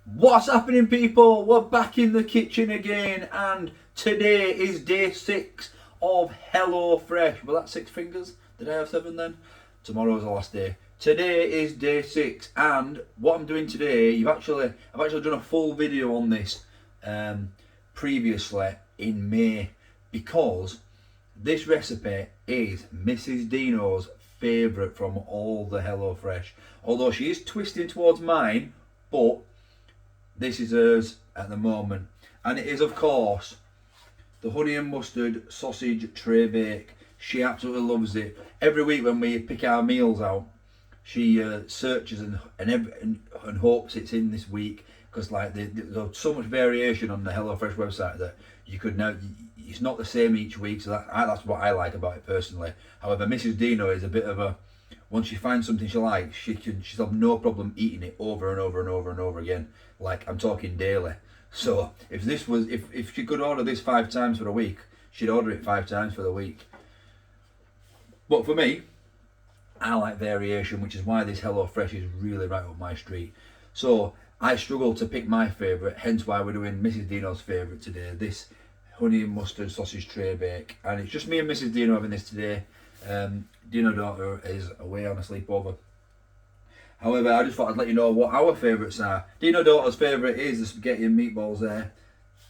What's happening, people? We're back in the kitchen again, and today is day 6 of Hello Fresh. Well, that's 6 fingers. Did I have 7 then? Tomorrow's the last day. Today is day 6, and what I'm doing today, I've actually done a full video on this previously in May, because this recipe is Mrs. DEANOS' favourite from all the Hello Fresh. Although she is twisting towards mine, but this is hers at the moment, and it is, of course, the honey and mustard sausage tray bake. She absolutely loves it. Every week when we pick our meals out, she searches and hopes it's in this week, because like there's so much variation on the HelloFresh website that you could now. It's not the same each week, so that's what I like about it personally. However, Mrs. Dino is a bit of a, once she finds something she likes, she's have no problem eating it over and over and over and over again. Like, I'm talking daily. So if she could order this 5 times for a week, she'd order it 5 times for the week. But for me, I like variation, which is why this HelloFresh is really right up my street. So I struggle to pick my favourite, hence why we're doing Mrs. Dino's favourite today. This honey and mustard sausage tray bake, and it's just me and Mrs. Dino having this today. Dino daughter is away on a sleepover. However, I just thought I'd let you know what our favourites are. Dino daughter's favourite is the spaghetti and meatballs there,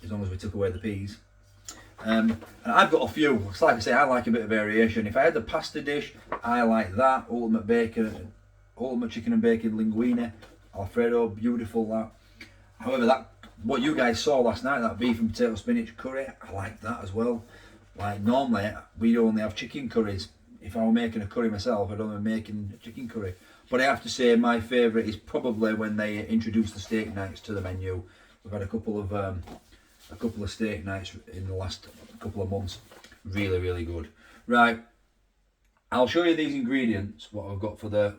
as long as we took away the peas. And I've got a few. It's like I say, I like a bit of variation. If I had the pasta dish, I like that. Ultimate chicken and bacon linguine, Alfredo, beautiful that. However, that what you guys saw last night, that beef and potato spinach curry, I like that as well. Like, normally we only have chicken curries. If I were making a curry myself, I'd only be making a chicken curry. But I have to say, my favourite is probably when they introduced the steak nights to the menu. We've had a couple of steak nights in the last couple of months. Really, really good. Right, I'll show you these ingredients, what I've got for the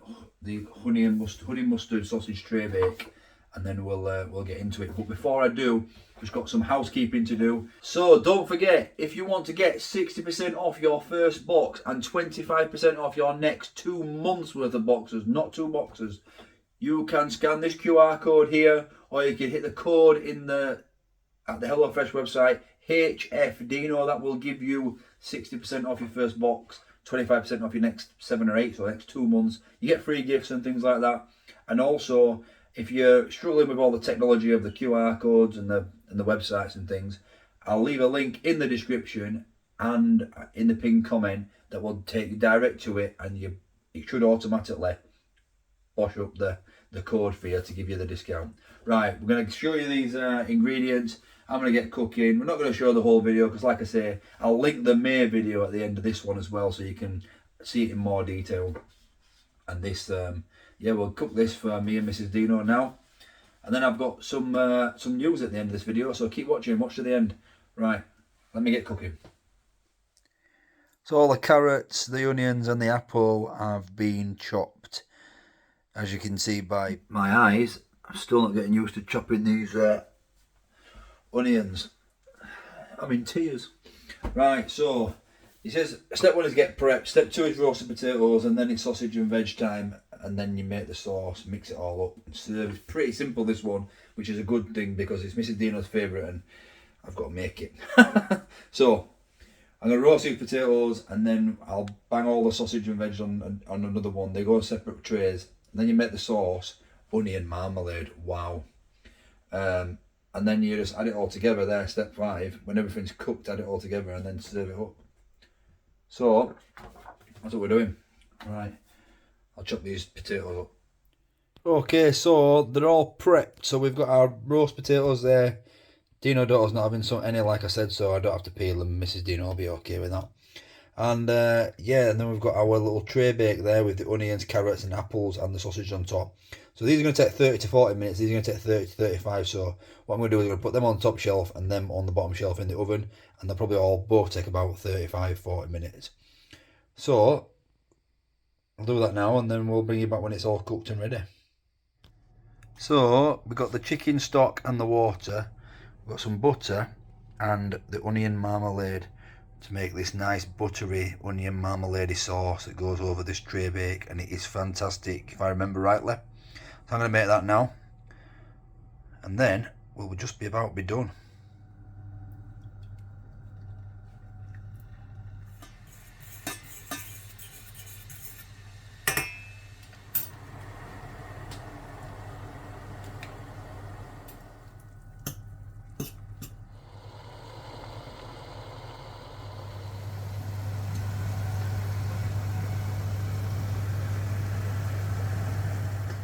honey mustard sausage tray bake, and then we'll get into it. But before I do, just got some housekeeping to do. So don't forget, if you want to get 60% off your first box and 25% off your next 2 months worth of boxes, not 2 boxes, you can scan this QR code here, or you can hit the code at the HelloFresh website, HFDino. That will give you 60% off your first box, 25% off your next 7 or 8, so next 2 months. You get free gifts and things like that. And also, if you're struggling with all the technology of the QR codes and the websites and things, I'll leave a link in the description and in the pinned comment that will take you direct to it, and it should automatically wash up the code for you to give you the discount. Right, we're going to show you these ingredients. I'm going to get cooking. We're not going to show the whole video because, like I say, I'll link the May video at the end of this one as well, so you can see it in more detail. And this, yeah, we'll cook this for me and Mrs. Dino now. And then I've got some news at the end of this video, so keep watching, watch to the end. Right, let me get cooking. So all the carrots, the onions and the apple have been chopped. As you can see by my eyes, I'm still not getting used to chopping these onions. I'm in tears. Right, so he says step 1 is get prepped, step 2 is roasted potatoes, and then it's sausage and veg time, and then you make the sauce, mix it all up and serve. It's pretty simple, this one, which is a good thing because it's Mrs. Dino's favourite and I've got to make it. So I'm going to roast these potatoes, and then I'll bang all the sausage and veg on another one. They go in separate trays, and then you make the sauce, onion marmalade, wow. And then you just add it all together there, step 5. When everything's cooked, add it all together and then serve it up. So that's what we're doing. Right, I'll chop these potatoes up. Okay, so they're all prepped. So we've got our roast potatoes there. Dino daughter's not having any, like I said, so I don't have to peel them. Mrs. Dino will be okay with that. And yeah, and then we've got our little tray bake there with the onions, carrots and apples and the sausage on top. So these are going to take 30 to 40 minutes. These are going to take 30 to 35. So what I'm going to do is I'm going to put them on the top shelf and them on the bottom shelf in the oven. And they'll probably all both take about 35, 40 minutes. So I'll do that now, and then we'll bring you back when it's all cooked and ready. So we've got the chicken stock and the water. We've got some butter and the onion marmalade to make this nice buttery onion marmalade sauce that goes over this tray bake, and it is fantastic if I remember rightly. So I'm going to make that now. and then we'll just be about to be done.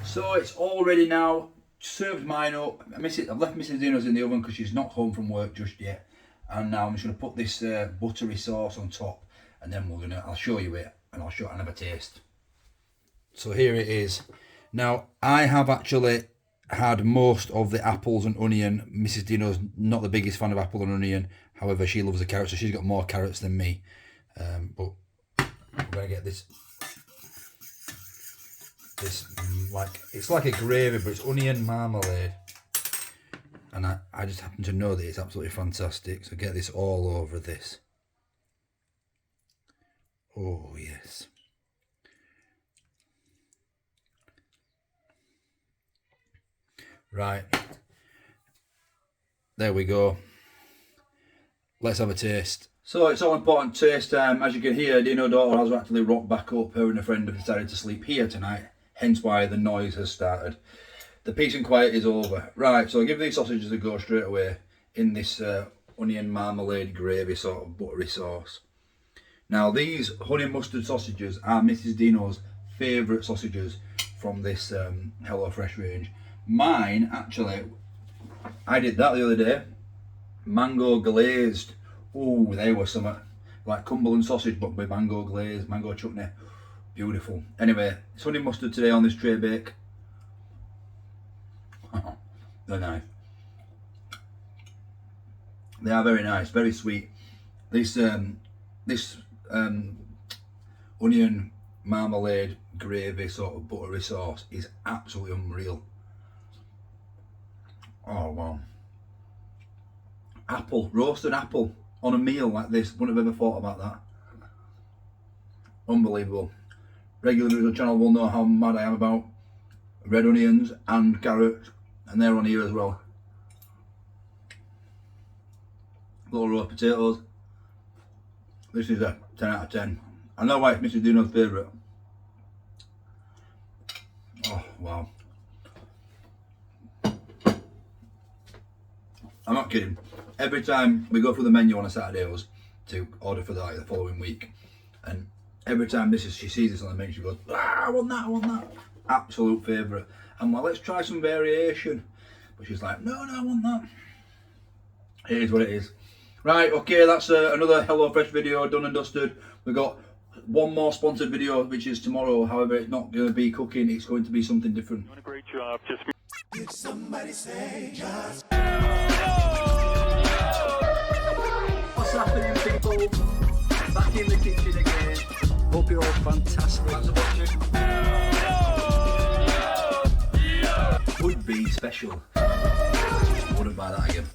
So it's all ready now. Served mine up. I've left Mrs. Dino's in the oven because she's not home from work just yet. And now I'm just going to put this buttery sauce on top, and then I'll show you it, and I'll have a taste. So here it is. Now I have actually had most of the apples and onion. Mrs. Dino's not the biggest fan of apple and onion. However, she loves the carrots, so she's got more carrots than me. But I'm going to get this it's like a gravy, but it's onion marmalade, and I just happen to know that it's absolutely fantastic. So get this all over this. Oh yes. Right, there we go. Let's have a taste. So it's all important taste time. As you can hear, Dino daughter has actually rocked back up. Her and a friend have decided to sleep here tonight, hence why the noise has started. The peace and quiet is over. Right, so I'll give these sausages a go straight away in this onion marmalade gravy sort of buttery sauce. Now these honey mustard sausages are Mrs. Dino's favourite sausages from this HelloFresh range. Mine, actually, I did that the other day. Mango glazed. Oh, they were some like Cumberland sausage, but with mango glaze, mango chutney. Beautiful. Anyway, it's honey mustard today on this tray bake. They're nice. They are very nice, very sweet. This onion marmalade gravy sort of buttery sauce is absolutely unreal. Oh wow. Roasted apple on a meal like this. Wouldn't have ever thought about that. Unbelievable. Regular viewers of the channel will know how mad I am about red onions and carrots, and they're on here as well. Little roast potatoes. This is a 10 out of 10. I know why it's Mr. Dino's favourite. Oh wow. I'm not kidding. Every time we go through the menu on a Saturdays to order for the following week, and every time she sees this on the menu, she goes, ah, I want that, I want that. Absolute favourite. I'm like, let's try some variation. But she's like, no, I want that. It is what it is. Right, okay, that's another HelloFresh video done and dusted. We've got one more sponsored video, which is tomorrow. However, it's not going to be cooking, it's going to be something different. Doing a great job. Just Did somebody say just? What's happening, people? Back in the kitchen again. Hope you're all fantastic. Thanks for watching. Would be special. Wouldn't buy that again.